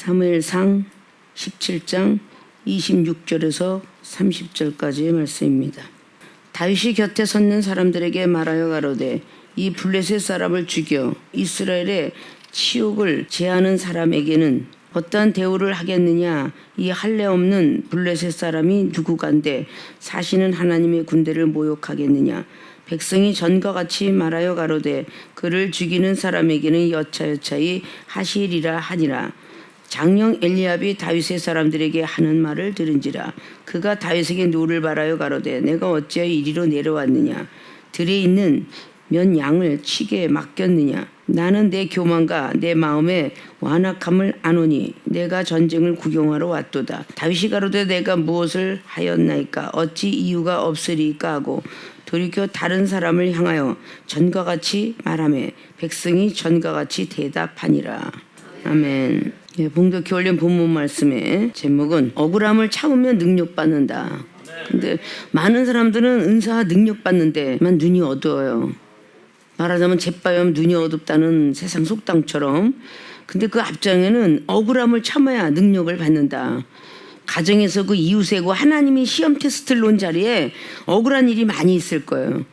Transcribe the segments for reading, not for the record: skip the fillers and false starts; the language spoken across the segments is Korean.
사무엘상 17장 26절에서 30절까지의 말씀입니다. 다윗이 곁에 섰는 사람들에게 말하여 가로되 이 블레셋 사람을 죽여 이스라엘의 치욕을 제하는 사람에게는 어떠한 대우를 하겠느냐. 이 할례 없는 블레셋 사람이 누구간데 사시는 하나님의 군대를 모욕하겠느냐. 백성이 전과 같이 말하여 가로되 그를 죽이는 사람에게는 여차여차히 하시리라 하니라. 장령 엘리압이 다윗의 사람들에게 하는 말을 들은지라. 그가 다윗에게 노를 바라여 가로되 내가 어찌하여 이리로 내려왔느냐. 들에 있는 몇 양을 치게 맡겼느냐. 나는 내 교만과 내 마음의 완악함을 아노니 내가 전쟁을 구경하러 왔도다. 다윗이 가로되 내가 무엇을 하였나이까. 어찌 이유가 없으리까 하고 돌이켜 다른 사람을 향하여 전과 같이 말하매 백성이 전과 같이 대답하니라. 아멘. 봉독 올린 본문 말씀의 제목은 억울함을 참으면 능력받는다. 근데 많은 사람들은 은사 능력받는데만 눈이 어두워요. 말하자면 잿바염 눈이 어둡다는 세상 속담처럼. 근데 그 앞장에는 억울함을 참아야 능력을 받는다. 가정에서 그 이웃에고 하나님이 시험 테스트를 놓은 자리에 억울한 일이 많이 있을 거예요.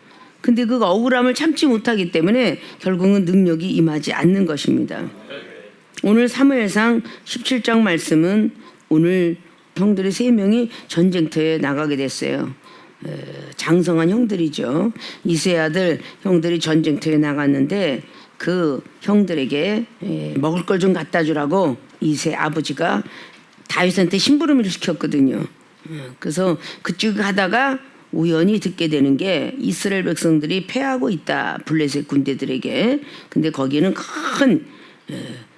근데 그 억울함을 참지 못하기 때문에 결국은 능력이 임하지 않는 것입니다. 오늘 사무엘상 17장 말씀은 오늘 형들이 3명이 전쟁터에 나가게 됐어요. 장성한 형들이죠. 이세 아들 형들이 전쟁터에 나갔는데 그 형들에게 먹을 걸 좀 갖다 주라고 이세 아버지가 다윗한테 심부름을 시켰거든요. 그래서 그쪽 가다가 우연히 듣게 되는 게 이스라엘 백성들이 패하고 있다. 블레셋 군대들에게. 근데 거기에는 큰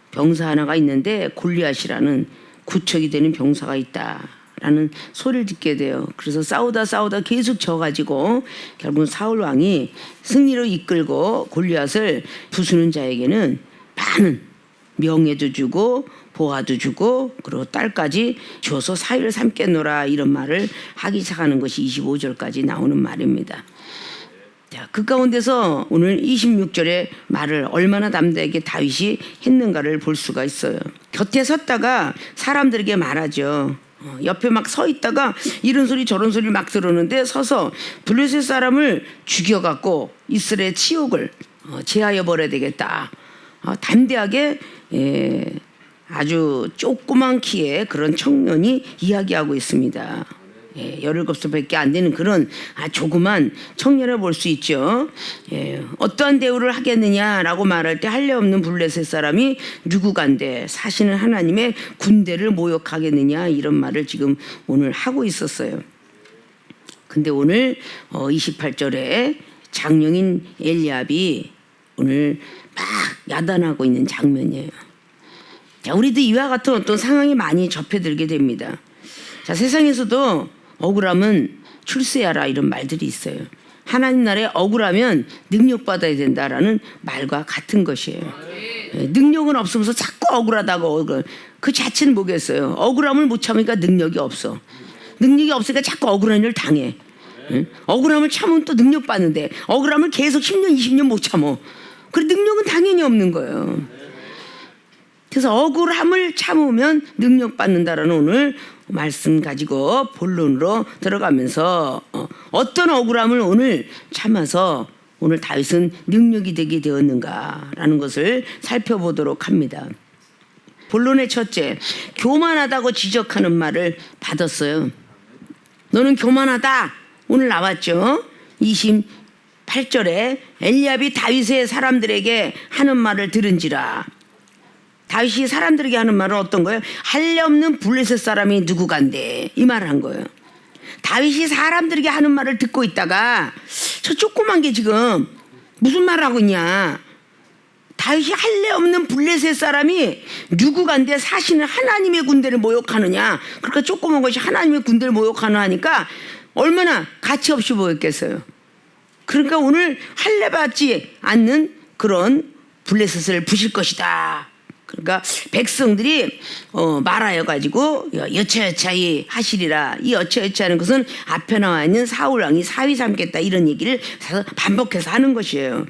병사 하나가 있는데 골리앗이라는 구척이 되는 병사가 있다라는 소리를 듣게 돼요. 그래서 싸우다 계속 져가지고 결국 사울 왕이 승리로 이끌고 골리앗을 부수는 자에게는 많은 명예도 주고 보화도 주고 그리고 딸까지 줘서 사위를 삼겠노라 이런 말을 하기 시작하는 것이 25절까지 나오는 말입니다. 자, 그 가운데서 오늘 26절의 말을 얼마나 담대하게 다윗이 했는가를 볼 수가 있어요. 곁에 섰다가 사람들에게 말하죠. 옆에 막 서 있다가 이런 소리 저런 소리 막 들었는데 서서 블레셋 사람을 죽여갖고 이스라엘 치욕을 제하여 버려야 되겠다. 담대하게 아주 조그만 키에 그런 청년이 이야기하고 있습니다. 17살밖에 안 되는 그런 조그만 청년을 볼 수 있죠. 어떠한 대우를 하겠느냐라고 말할 때 할례 없는 블레셋 사람이 누구간데 사시는 하나님의 군대를 모욕하겠느냐 이런 말을 지금 오늘 하고 있었어요. 근데 오늘 28절에 장령인 엘리압이 오늘 막 야단하고 있는 장면이에요. 자, 우리도 이와 같은 어떤 상황이 많이 접해들게 됩니다. 자, 세상에서도 억울하면 출세하라 이런 말들이 있어요. 하나님 나라에 억울하면 능력받아야 된다라는 말과 같은 것이에요. 능력은 없으면서 자꾸 억울하다고 그 자체는 뭐겠어요. 억울함을 못 참으니까 능력이 없어. 능력이 없으니까 자꾸 억울한 일을 당해. 억울함을 참으면 또 능력받는데 억울함을 계속 10년 20년 못 참어. 그 능력은 당연히 없는 거예요. 그래서 억울함을 참으면 능력받는다라는 오늘 말씀 가지고 본론으로 들어가면서 어떤 억울함을 오늘 참아서 오늘 다윗은 능력이 되게 되었는가라는 것을 살펴보도록 합니다. 본론의 첫째, 교만하다고 지적하는 말을 받았어요. 너는 교만하다. 오늘 나왔죠. 28절에 엘리압이 다윗의 사람들에게 하는 말을 들은지라. 다윗이 사람들에게 하는 말은 어떤 거예요? 할례 없는 블레셋 사람이 누구간데 이 말을 한 거예요. 다윗이 사람들에게 하는 말을 듣고 있다가 저 조그만 게 지금 무슨 말을 하고 있냐. 다윗이 할례 없는 블레셋 사람이 누구간데 사시는 하나님의 군대를 모욕하느냐. 그러니까 조그만 것이 하나님의 군대를 모욕하느냐 하니까 얼마나 가치 없이 보였겠어요. 그러니까 오늘 할례 받지 않는 그런 블레셋을 부실 것이다. 그러니까 백성들이 말하여 가지고 여차여차히 하시리라. 이 여차여차하는 것은 앞에 나와 있는 사울 왕이 사위 삼겠다 이런 얘기를 반복해서 하는 것이에요.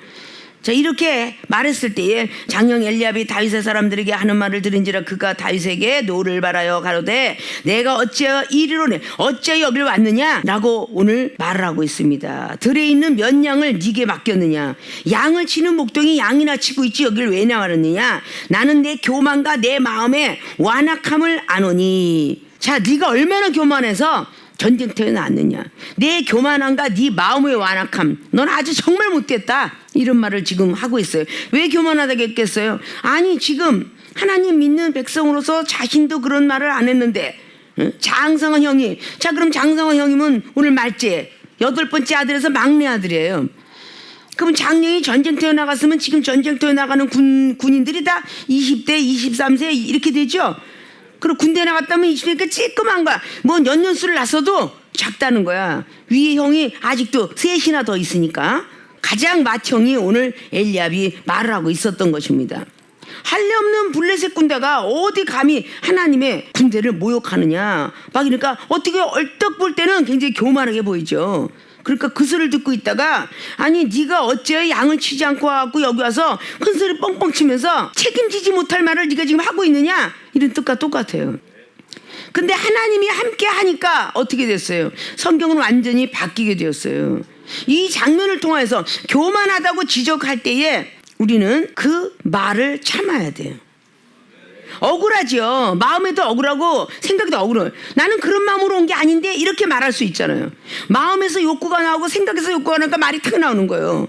자, 이렇게 말했을 때에 장형 엘리압이 다윗의 사람들에게 하는 말을 들은지라 그가 다윗에게 노를 바라여 가로되 내가 어찌하여 이리로네 어찌하여 여길 왔느냐 라고 오늘 말을 하고 있습니다. 들에 있는 몇 양을 네게 맡겼느냐, 양을 치는 목동이 양이나 치고 있지 여길 왜 나왔느냐, 나는 내 교만과 내 마음의 완악함을 아노니. 자, 네가 얼마나 교만해서 전쟁터에 나왔느냐, 내 교만함과 네 마음의 완악함, 넌 아주 정말 못됐다, 이런 말을 지금 하고 있어요. 왜 교만하다겠겠어요? 아니, 지금 하나님 믿는 백성으로서 자신도 그런 말을 안 했는데, 장성환 형이, 자 그럼 장성환 형님은 오늘 말째 8번째 아들에서 막내 아들이에요. 그럼 장년이 전쟁터에 나갔으면 지금 전쟁터에 나가는 군인들이 다 20대 23세 이렇게 되죠. 그리고 군대 나갔다면 20대니까 찌끄만 거야. 뭐 연년수를 났어도 작다는 거야. 위에 형이 아직도 셋이나 더 있으니까. 가장 맏형이 오늘 엘리압이 말을 하고 있었던 것입니다. 할례 없는 블레셋 군대가 어디 감히 하나님의 군대를 모욕하느냐 막 이러니까 어떻게 얼떡 볼 때는 굉장히 교만하게 보이죠. 그러니까 그 소리를 듣고 있다가, 아니 네가 어째 양을 치지 않고 와갖고 여기 와서 큰 소리 뻥뻥 치면서 책임지지 못할 말을 네가 지금 하고 있느냐, 이런 뜻과 똑같아요. 근데 하나님이 함께 하니까 어떻게 됐어요? 성경은 완전히 바뀌게 되었어요. 이 장면을 통해서 교만하다고 지적할 때에 우리는 그 말을 참아야 돼요. 억울하죠. 마음에도 억울하고 생각도 억울해요. 나는 그런 마음으로 온 게 아닌데 이렇게 말할 수 있잖아요. 마음에서 욕구가 나오고 생각에서 욕구가 나니까 말이 탁 나오는 거예요.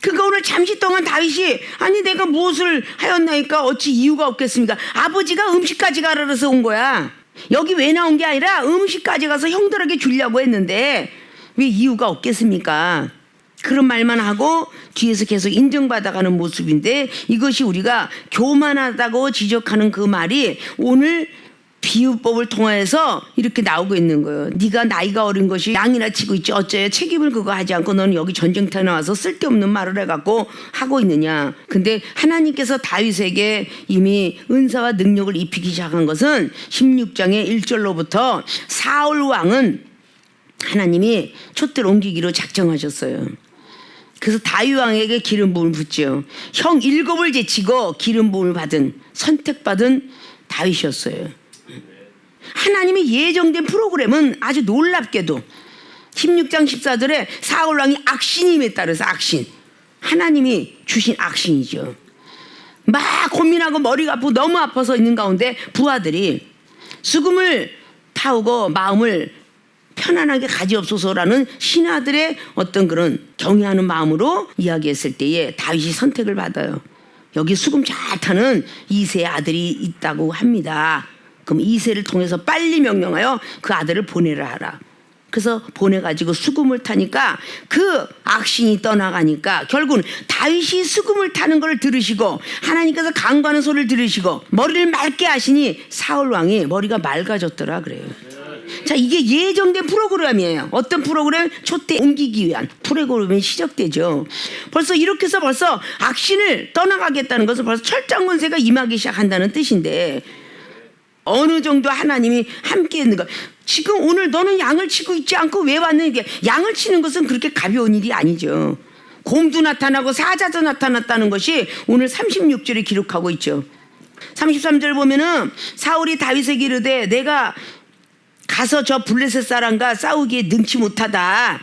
그러니까 오늘 잠시 동안 다윗이, 아니 내가 무엇을 하였나이까 어찌 이유가 없겠습니까? 아버지가 음식까지 가라 그래서 온 거야. 여기 왜 나온 게 아니라 음식까지 가서 형들에게 주려고 했는데 왜 이유가 없겠습니까? 그런 말만 하고 뒤에서 계속 인정받아가는 모습인데, 이것이 우리가 교만하다고 지적하는 그 말이 오늘 비유법을 통해서 이렇게 나오고 있는 거예요. 네가 나이가 어린 것이 양이나 치고 있지 어째 책임을 그거 하지 않고 너는 여기 전쟁터에 나와서 쓸데없는 말을 해갖고 하고 있느냐. 근데 하나님께서 다윗에게 이미 은사와 능력을 입히기 시작한 것은 16장의 1절로부터 사울 왕은 하나님이 촛대를 옮기기로 작정하셨어요. 그래서 다윗 왕에게 기름 부음을 붓죠. 형 7을 제치고 기름 부음을 받은, 선택받은 다윗이었어요. 하나님이 예정된 프로그램은 아주 놀랍게도 16장 14절에 사울 왕이 악신이 임했다 그래서 악신, 하나님이 주신 악신이죠. 막 고민하고 머리가 아프고 너무 아파서 있는 가운데 부하들이 수금을 타오고 마음을 편안하게 가지옵소서라는 신하들의 어떤 그런 경외하는 마음으로 이야기했을 때에 다윗이 선택을 받아요. 여기 수금 잘 타는 이새의 아들이 있다고 합니다. 그럼 이새를 통해서 빨리 명령하여 그 아들을 보내라 하라. 그래서 보내가지고 수금을 타니까 그 악신이 떠나가니까 결국은 다윗이 수금을 타는 걸 들으시고 하나님께서 강구하는 소리를 들으시고 머리를 맑게 하시니 사울 왕이 머리가 맑아졌더라 그래요. 자, 이게 예정된 프로그램이에요. 어떤 프로그램? 촛대 옮기기 위한 프로그램이 시작되죠. 벌써 이렇게 해서 벌써 악신을 떠나가겠다는 것은 벌써 철장 권세가 임하기 시작한다는 뜻인데, 어느 정도 하나님이 함께 있는 것. 지금 오늘 너는 양을 치고 있지 않고 왜 왔느냐. 양을 치는 것은 그렇게 가벼운 일이 아니죠. 곰도 나타나고 사자도 나타났다는 것이 오늘 36절에 기록하고 있죠. 33절 보면은 사울이 다윗에게 이르되 내가 가서 저 블레셋 사람과 싸우기에 능치 못하다.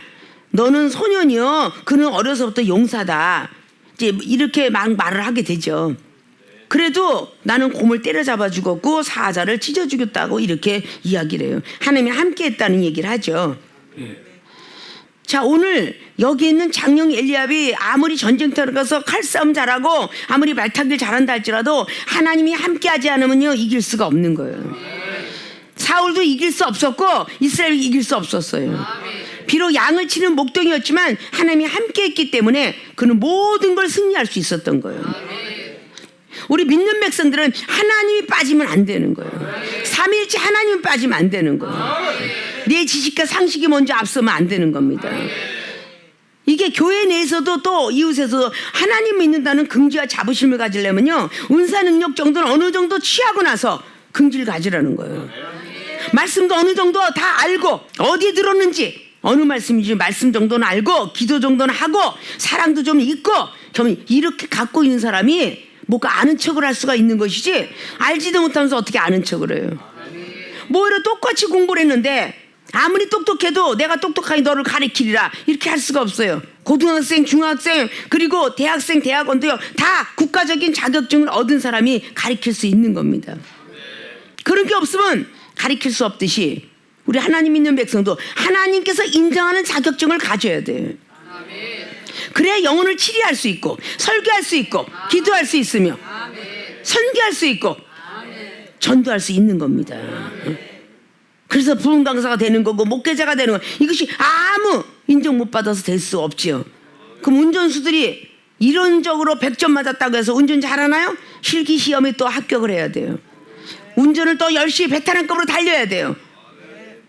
너는 소년이요, 그는 어려서부터 용사다. 이제 이렇게 막 말을 하게 되죠. 그래도 나는 곰을 때려잡아 죽었고 사자를 찢어 죽였다고 이렇게 이야기를 해요. 하나님이 함께 했다는 얘기를 하죠. 자, 오늘 여기 있는 장령 엘리압이 아무리 전쟁터에 가서 칼싸움 잘하고 아무리 말타기를 잘한다 할지라도 하나님이 함께 하지 않으면요 이길 수가 없는 거예요. 사울도 이길 수 없었고 이스라엘이 이길 수 없었어요. 비록 양을 치는 목동이었지만 하나님이 함께 했기 때문에 그는 모든 걸 승리할 수 있었던 거예요. 우리 믿는 백성들은 하나님이 빠지면 안 되는 거예요. 삼위일체 하나님이 빠지면 안 되는 거예요. 내 지식과 상식이 먼저 앞서면 안 되는 겁니다. 이게 교회 내에서도 또 이웃에서도 하나님 믿는다는 긍지와 자부심을 가지려면요 은사 능력 정도는 어느 정도 취하고 나서 긍지를 가지라는 거예요. 말씀도 어느 정도 다 알고 어디에 들었는지 어느 말씀인지 말씀 정도는 알고 기도 정도는 하고 사랑도 좀 있고 이렇게 갖고 있는 사람이 뭐가 아는 척을 할 수가 있는 것이지 알지도 못하면서 어떻게 아는 척을 해요. 뭐를 똑같이 공부를 했는데 아무리 똑똑해도 내가 똑똑하게 너를 가르치리라 이렇게 할 수가 없어요. 고등학생, 중학생 그리고 대학생, 대학원도요 다 국가적인 자격증을 얻은 사람이 가르칠 수 있는 겁니다. 그런 게 없으면 가르칠 수 없듯이 우리 하나님 믿는 백성도 하나님께서 인정하는 자격증을 가져야 돼요. 그래야 영혼을 치리할 수 있고 설교할 수 있고 기도할 수 있으며 선교할 수 있고 전도할 수 있는 겁니다. 그래서 부흥 강사가 되는 거고 목회자가 되는 거 이것이 아무 인정 못 받아서 될 수 없지요. 그럼 운전수들이 이론적으로 100점 맞았다고 해서 운전 잘하나요? 실기 시험에 또 합격을 해야 돼요. 운전을 또 열심히 베테랑급으로 달려야 돼요.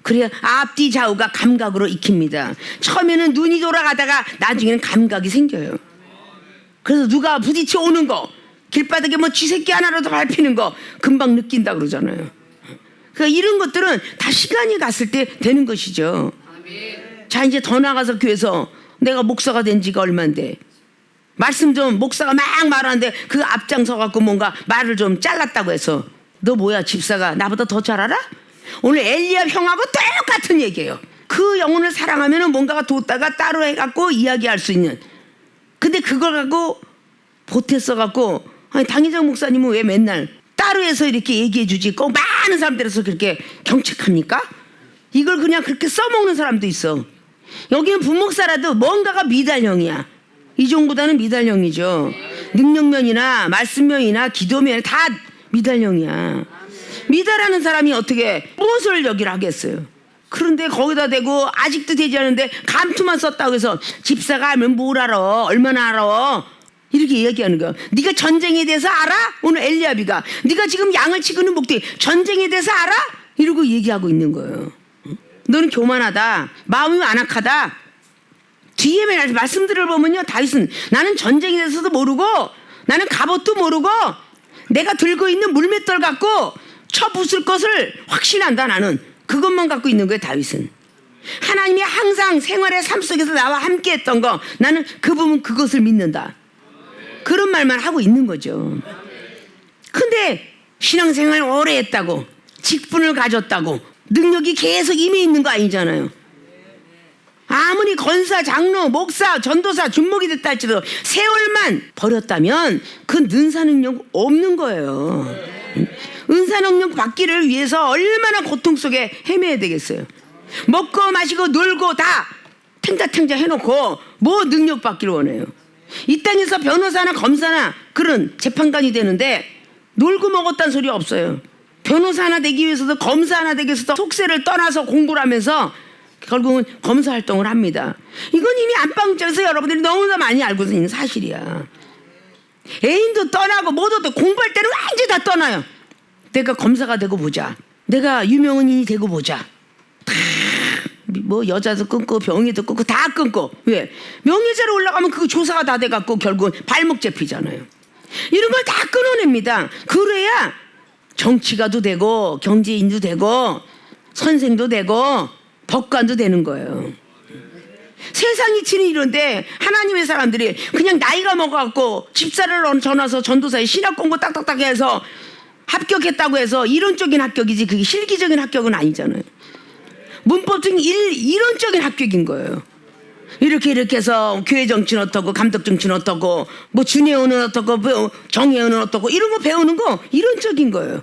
그래야 앞뒤 좌우가 감각으로 익힙니다. 처음에는 눈이 돌아가다가 나중에는 감각이 생겨요. 그래서 누가 부딪혀 오는 거 길바닥에 뭐 쥐새끼 하나라도 밟히는 거 금방 느낀다 그러잖아요. 그러니까 이런 것들은 다 시간이 갔을 때 되는 것이죠. 자 이제 더 나가서 교회에서 내가 목사가 된 지가 얼만데 말씀 좀 목사가 막 말하는데 그 앞장서 갖고 뭔가 말을 좀 잘랐다고 해서 너 뭐야 집사가 나보다 더 잘 알아? 오늘 엘리압 형하고 똑같은 얘기예요. 그 영혼을 사랑하면 뭔가가 뒀다가 따로 해갖고 이야기할 수 있는. 근데 그걸 갖고 보태 써갖고 아니 당회장 목사님은 왜 맨날 따로 해서 이렇게 얘기해 주지 꼭 많은 사람들에서 그렇게 경책합니까? 이걸 그냥 그렇게 써먹는 사람도 있어. 여기는 부목사라도 뭔가가 미달형이야. 이종보다는 미달형이죠. 능력면이나 말씀면이나 기도면 다 미달형이야. 미달하는 사람이 어떻게 무엇을 여기를 하겠어요. 그런데 거기다 대고 아직도 되지 않은데 감투만 썼다고 해서 집사가 하면 뭘 알아 얼마나 알아 이렇게 얘기하는 거야. 네가 전쟁에 대해서 알아? 오늘 엘리야비가 네가 지금 양을 치고는 목대 전쟁에 대해서 알아? 이러고 얘기하고 있는 거예요. 너는 교만하다 마음이 완악하다. 뒤에 말씀들을 보면요 다윗은 나는 전쟁에 대해서도 모르고 나는 갑옷도 모르고 내가 들고 있는 물맷돌 갖고 쳐 부술 것을 확신한다. 나는 그것만 갖고 있는 거예요. 다윗은 하나님이 항상 생활의 삶 속에서 나와 함께 했던 거 나는 그 부분 그것을 믿는다. 그런 말만 하고 있는 거죠. 근데 신앙생활 오래 했다고 직분을 가졌다고 능력이 계속 임해 있는 거 아니잖아요. 아무리 권사, 장로, 목사, 전도사, 준목이 됐다 할지라도 세월만 버렸다면 그 능사 능력 없는 거예요. 은사 능력 받기를 위해서 얼마나 고통 속에 헤매야 되겠어요. 먹고 마시고 놀고 다 탱자탱자 해놓고 뭐 능력 받기를 원해요. 이 땅에서 변호사나 검사나 그런 재판관이 되는데 놀고 먹었다는 소리 없어요. 변호사 하나 되기 위해서도 검사 하나 되기 위해서도 속세를 떠나서 공부를 하면서 결국은 검사 활동을 합니다. 이건 이미 안방장에서 여러분들이 너무나 많이 알고 있는 사실이야. 애인도 떠나고 뭐도 공부할 때는 완전히 다 떠나요. 내가 검사가 되고 보자. 내가 유명인이 되고 보자. 다 뭐 여자도 끊고 병이도 끊고 다 끊고. 왜? 명예자로 올라가면 그거 조사가 다 돼갖고 결국은 발목 잡히잖아요. 이런 걸 다 끊어냅니다. 그래야 정치가도 되고 경제인도 되고 선생도 되고 법관도 되는 거예요. 세상이 치는 이런데 하나님의 사람들이 그냥 나이가 먹어갖고 집사를 전화서 전도사에 신학 공부 딱딱딱 해서 합격했다고 해서 이론적인 합격이지 그게 실기적인 합격은 아니잖아요. 문법적인 이론적인 합격인 거예요. 이렇게 해서 교회 정치는 어떻고 감독 정치는 어떻고 뭐 준회원은 어떻고 뭐 정회원은 어떻고 이런 거 배우는 거 이론적인 거예요.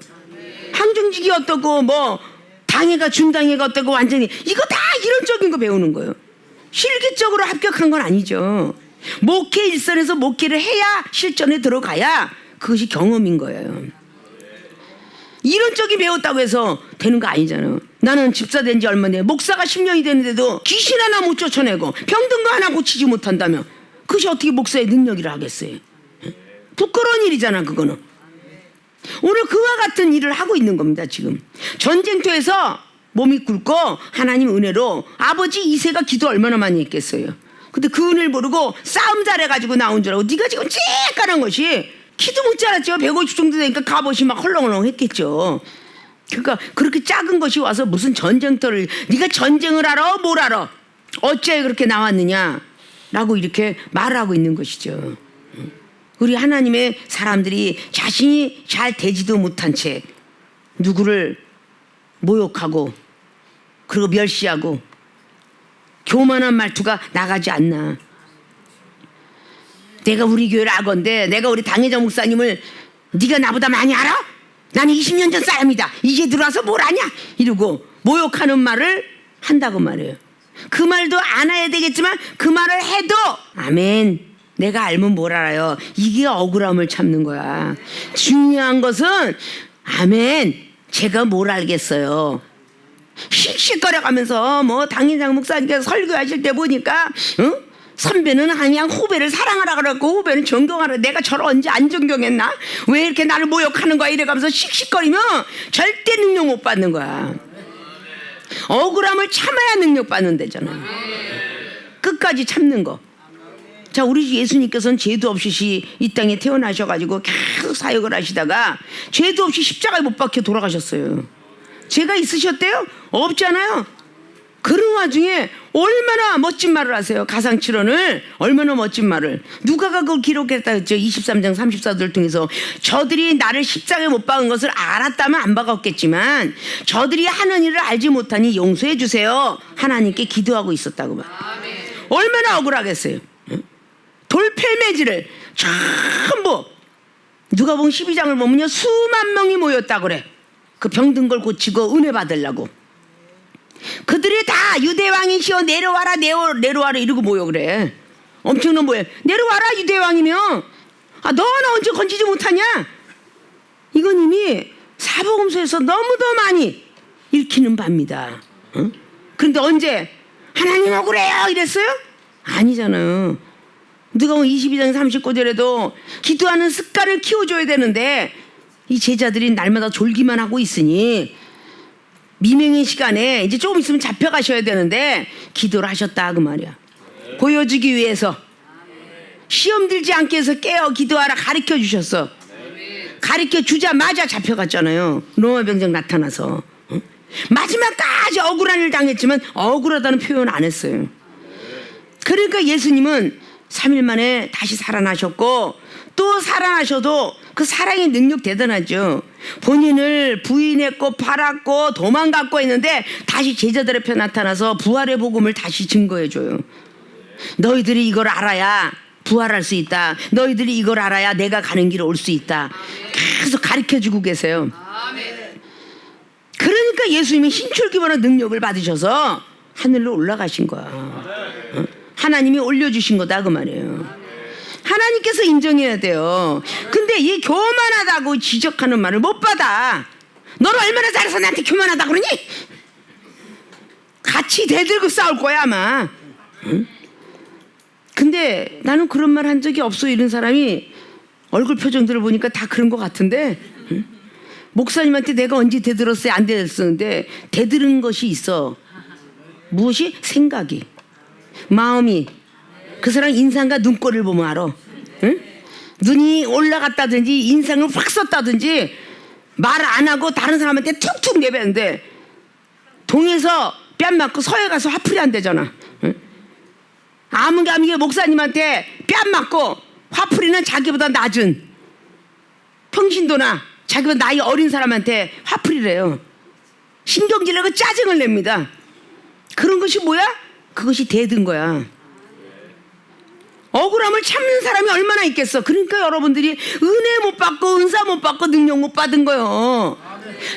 항정직이 어떻고 뭐 당회가 준당회가 어떻고 완전히 이거 다 이론적인 거 배우는 거예요. 실기적으로 합격한 건 아니죠. 목회 일선에서 목회를 해야 실전에 들어가야 그것이 경험인 거예요. 이론적인 배웠다고 해서 되는 거 아니잖아요. 나는 집사 된 지 얼마 됐는데 목사가 10년이 됐는데도 귀신 하나 못 쫓아내고 병든 거 하나 고치지 못한다면 그것이 어떻게 목사의 능력이라 하겠어요. 부끄러운 일이잖아 그거는. 오늘 그와 같은 일을 하고 있는 겁니다. 지금 전쟁터에서 몸이 굵고 하나님 은혜로 아버지 이세가 기도 얼마나 많이 했겠어요. 근데 그 은혜를 모르고 싸움 잘해가지고 나온 줄 알고 네가 지금 쬐깐한 것이 키도 못 자랐죠. 150 정도 되니까 갑옷이 막 헐렁헐렁 했겠죠. 그러니까 그렇게 작은 것이 와서 무슨 전쟁터를 네가 전쟁을 알아? 뭘 알아? 어째 그렇게 나왔느냐 라고 이렇게 말하고 있는 것이죠. 우리 하나님의 사람들이 자신이 잘 되지도 못한 채 누구를 모욕하고 그리고 멸시하고 교만한 말투가 나가지 않나. 내가 우리 교회를 알건데 내가 우리 당회장 목사님을 네가 나보다 많이 알아? 나는 20년 전 사람이다. 이제 들어와서 뭘 아냐? 이러고 모욕하는 말을 한다고 말해요. 그 말도 안 해야 되겠지만 그 말을 해도 아멘. 내가 알면 뭘 알아요. 이게 억울함을 참는 거야. 중요한 것은 아멘. 제가 뭘 알겠어요. 씩씩거려가면서 뭐 당회장 목사님께서 설교하실 때 보니까 선배는 그냥 후배를 사랑하라 그랬고 후배는 존경하라. 내가 저를 언제 안 존경했나? 왜 이렇게 나를 모욕하는 거야? 이래가면서 씩씩거리면 절대 능력 못 받는 거야. 억울함을 참아야 능력 받는 데잖아. 끝까지 참는 거. 자, 우리 예수님께서는 죄도 없이 이 땅에 태어나셔가지고 계속 사역을 하시다가 죄도 없이 십자가에 못 박혀 돌아가셨어요. 죄가 있으셨대요? 없잖아요. 그런 와중에 얼마나 멋진 말을 하세요. 가상칠언을 얼마나 멋진 말을. 누가가 그걸 기록했다 했죠. 23장 34절 통해서 저들이 나를 십자가에 못 박은 것을 알았다면 안 박았겠지만 저들이 하는 일을 알지 못하니 용서해 주세요. 하나님께 기도하고 있었다고 말. 얼마나 억울하겠어요. 돌펠매질을 전부 누가복음 12장을 보면요 수만 명이 모였다 그래. 그 병든 걸 고치고 은혜 받으려고. 그들이 다 유대왕이시여 내려와라 내려와라 이러고 모여 그래. 엄청난 모여. 내려와라 유대왕이면 너는 언제 건지지 못하냐? 이건 이미 사복음서에서 너무도 많이 읽히는 바입니다. 그런데 언제 하나님 억울해요 이랬어요? 아니잖아요. 누가복음 22장 39절에도 기도하는 습관을 키워줘야 되는데 이 제자들이 날마다 졸기만 하고 있으니 미명의 시간에 이제 조금 있으면 잡혀가셔야 되는데 기도를 하셨다 그 말이야. 보여주기 위해서 시험 들지 않게 해서 깨어 기도하라 가르쳐 주셨어. 가르쳐 주자마자 잡혀갔잖아요. 로마 병정 나타나서. 마지막까지 억울한 일 당했지만 억울하다는 표현 안 했어요. 그러니까 예수님은 3일 만에 다시 살아나셨고 또 살아나셔도 그 사랑의 능력 대단하죠. 본인을 부인했고 팔았고 도망갔고 했는데 다시 제자들 앞에 나타나서 부활의 복음을 다시 증거해줘요. 너희들이 이걸 알아야 부활할 수 있다. 너희들이 이걸 알아야 내가 가는 길을 올 수 있다. 계속 가르쳐주고 계세요. 그러니까 예수님이 신출기반한 능력을 받으셔서 하늘로 올라가신 거야. 하나님이 올려주신 거다 그 말이에요. 하나님께서 인정해야 돼요. 근데 이 교만하다고 지적하는 말을 못 받아. 너를 얼마나 잘해서 나한테 교만하다 그러니? 같이 대들고 싸울 거야 아마. 근데 나는 그런 말 한 적이 없어. 이런 사람이 얼굴 표정들을 보니까 다 그런 것 같은데 목사님한테 내가 언제 대들었어요? 안 대들었는데 대들은 것이 있어. 무엇이? 생각이, 마음이. 그 사람 인상과 눈꼴을 보면 알아. 응? 눈이 올라갔다든지 인상을 확 썼다든지 말을 안 하고 다른 사람한테 툭툭 내뱉는데 동에서 뺨 맞고 서에 가서 화풀이 안 되잖아. 응? 아무개 목사님한테 뺨 맞고 화풀이는 자기보다 낮은 평신도나 자기보다 나이 어린 사람한테 화풀이를 해요. 신경질내고 짜증을 냅니다. 그런 것이 뭐야? 그것이 대든 거야. 억울함을 참는 사람이 얼마나 있겠어. 그러니까 여러분들이 은혜 못 받고 은사 못 받고 능력 못 받은 거요.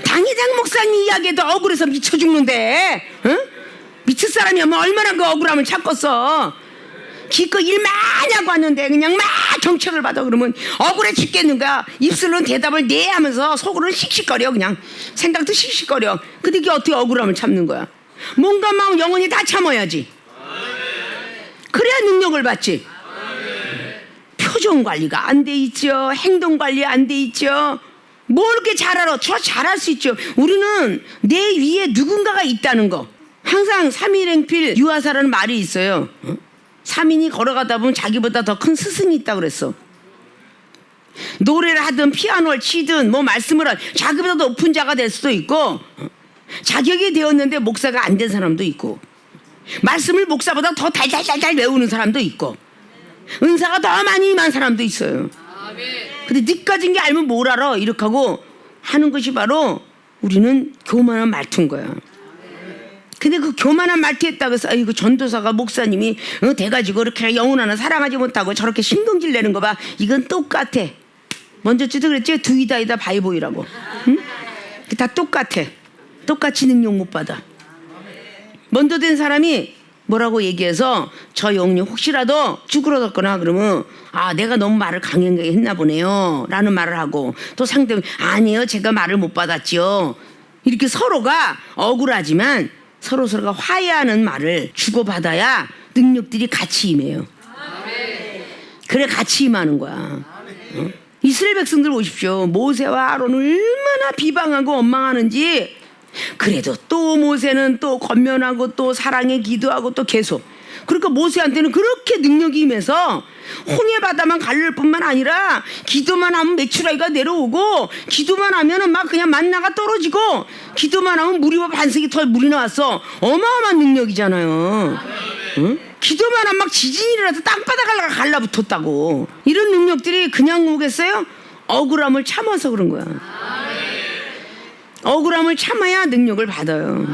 당회장 목사님 이야기에도 억울해서 미쳐 죽는데 응? 미칠 사람이면 얼마나 그 억울함을 참겠어. 기껏 일 많이 하고 왔는데 그냥 막 정책을 받아 그러면 억울해 죽겠는 거야. 입술로는 대답을 네 하면서 속으로는 씩씩거려. 그냥 생각도 씩씩거려. 근데 이게 어떻게 억울함을 참는 거야. 몸과 마음 영혼이 다 참아야지. 그래야 능력을 받지. 표정 관리가 안 돼 있죠. 행동 관리 안 돼 있죠. 뭐 이렇게 잘 알아. 저 잘할 수 있죠. 우리는 내 위에 누군가가 있다는 거. 항상 3일행필 유아사라는 말이 있어요. 3인이 걸어가다 보면 자기보다 더 큰 스승이 있다고 그랬어. 노래를 하든 피아노를 치든 뭐 말씀을 하든 자기보다 높은 자가 될 수도 있고 자격이 되었는데 목사가 안 된 사람도 있고 말씀을 목사보다 더 달달달달 외우는 사람도 있고 은사가 더 많이 임한 사람도 있어요. 근데 니까진 게 알면 뭘 알아 이렇게 하고 하는 것이 바로 우리는 교만한 말투인 거야. 근데 그 교만한 말투했다고 해서 아이고 전도사가 목사님이 돼가지고 이렇게 영혼 하나 사랑하지 못하고 저렇게 신경질 내는 거 봐. 이건 똑같아. 먼저 찌도 그랬지 두이다이다 바이보이라고. 응? 다 똑같아. 똑같이 능력 못 받아. 먼저 된 사람이 뭐라고 얘기해서 저 영혼이 혹시라도 쭈그러졌거나 그러면 아 내가 너무 말을 강하게 했나 보네요 라는 말을 하고 또 상대는 아니에요 제가 말을 못 받았지요. 이렇게 서로가 억울하지만 서로가 화해하는 말을 주고받아야 능력들이 같이 임해요. 그래 같이 임하는 거야. 이스라엘 백성들 보십시오. 모세와 아론을 얼마나 비방하고 원망하는지. 그래도 또 모세는 또 권면하고 또 사랑에 기도하고 또 계속. 그러니까 모세한테는 그렇게 능력이 임해서 홍해 바다만 가를 뿐만 아니라 기도만 하면 메추라기가 내려오고 기도만 하면은 막 그냥 만나가 떨어지고 기도만 하면 물이 반석이 더 물이 나왔어. 어마어마한 능력이잖아요. 응? 기도만 하면 막 지진이 일어나서 땅바닥을 갈라붙었다고. 이런 능력들이 그냥 오겠어요? 억울함을 참아서 그런 거야. 억울함을 참아야 능력을 받아요.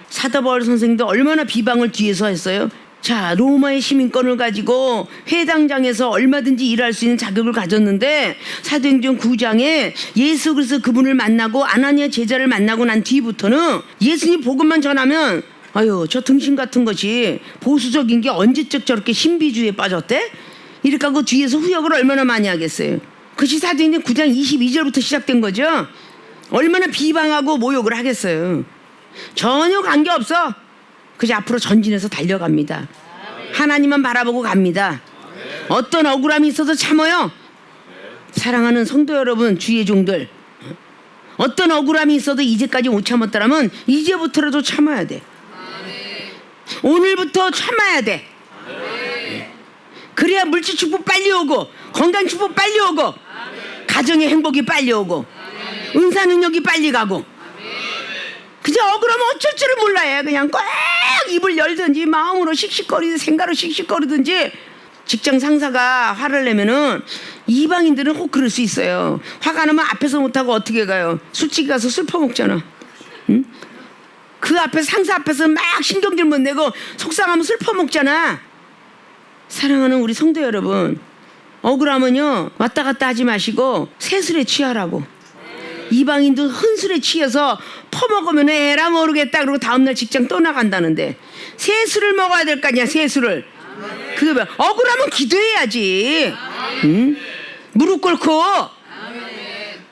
사도 바울 선생님도 얼마나 비방을 뒤에서 했어요. 자, 로마의 시민권을 가지고 회당장에서 얼마든지 일할 수 있는 자격을 가졌는데 사도행전 9장에 예수 그리스도 그분을 만나고 아나니아 제자를 만나고 난 뒤부터는 예수님 복음만 전하면 아유 저 등신 같은 것이 보수적인 게 언제적 저렇게 신비주의에 빠졌대? 이렇게 하고 뒤에서 후역을 얼마나 많이 하겠어요. 그것이 사도행전 9장 22절부터 시작된 거죠. 얼마나 비방하고 모욕을 하겠어요. 전혀 관계없어. 그저 앞으로 전진해서 달려갑니다. 하나님만 바라보고 갑니다. 어떤 억울함이 있어도 참아요. 사랑하는 성도 여러분, 주의 종들, 어떤 억울함이 있어도 이제까지 못 참았다면 이제부터라도 참아야 돼. 오늘부터 참아야 돼. 그래야 물질 축복 빨리 오고 건강 축복 빨리 오고 가정의 행복이 빨리 오고 은사 능력이 빨리 가고. 그저 억울하면 어쩔 줄을 몰라요. 그냥 꼭 입을 열든지 마음으로 씩씩거리든지 생각으로 씩씩거리든지. 직장 상사가 화를 내면은 이방인들은 혹 그럴 수 있어요. 화가 나면 앞에서 못하고 어떻게 가요? 술집 가서 술 퍼먹잖아. 응? 그 앞에 상사 앞에서 막 신경질 못 내고 속상하면 술 퍼먹잖아. 사랑하는 우리 성도 여러분, 억울하면요 왔다 갔다 하지 마시고 새술에 취하라고. 이방인도 흔술에 취해서 퍼먹으면 에라 모르겠다 그러고 다음날 직장 또 나간다는데 새술을 먹어야 될 거 아니야. 새술을. 그게 억울하면 기도해야지. 응? 무릎 꿇고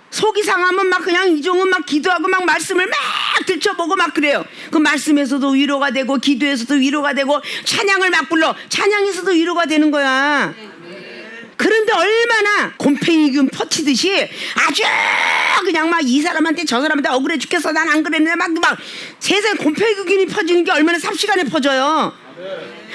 속이 상하면 막 그냥 이종은 막 기도하고 막 말씀을 막 들춰보고 막 그래요. 그 말씀에서도 위로가 되고 기도에서도 위로가 되고 찬양을 막 불러 찬양에서도 위로가 되는 거야. 그런데 얼마나 곰팡이균 퍼치듯이 아주 그냥 막 이 사람한테 저 사람한테 억울해 죽겠어 난 안 그랬는데 막 세상에 곰팡이균이 퍼지는 게 얼마나 삽시간에 퍼져요.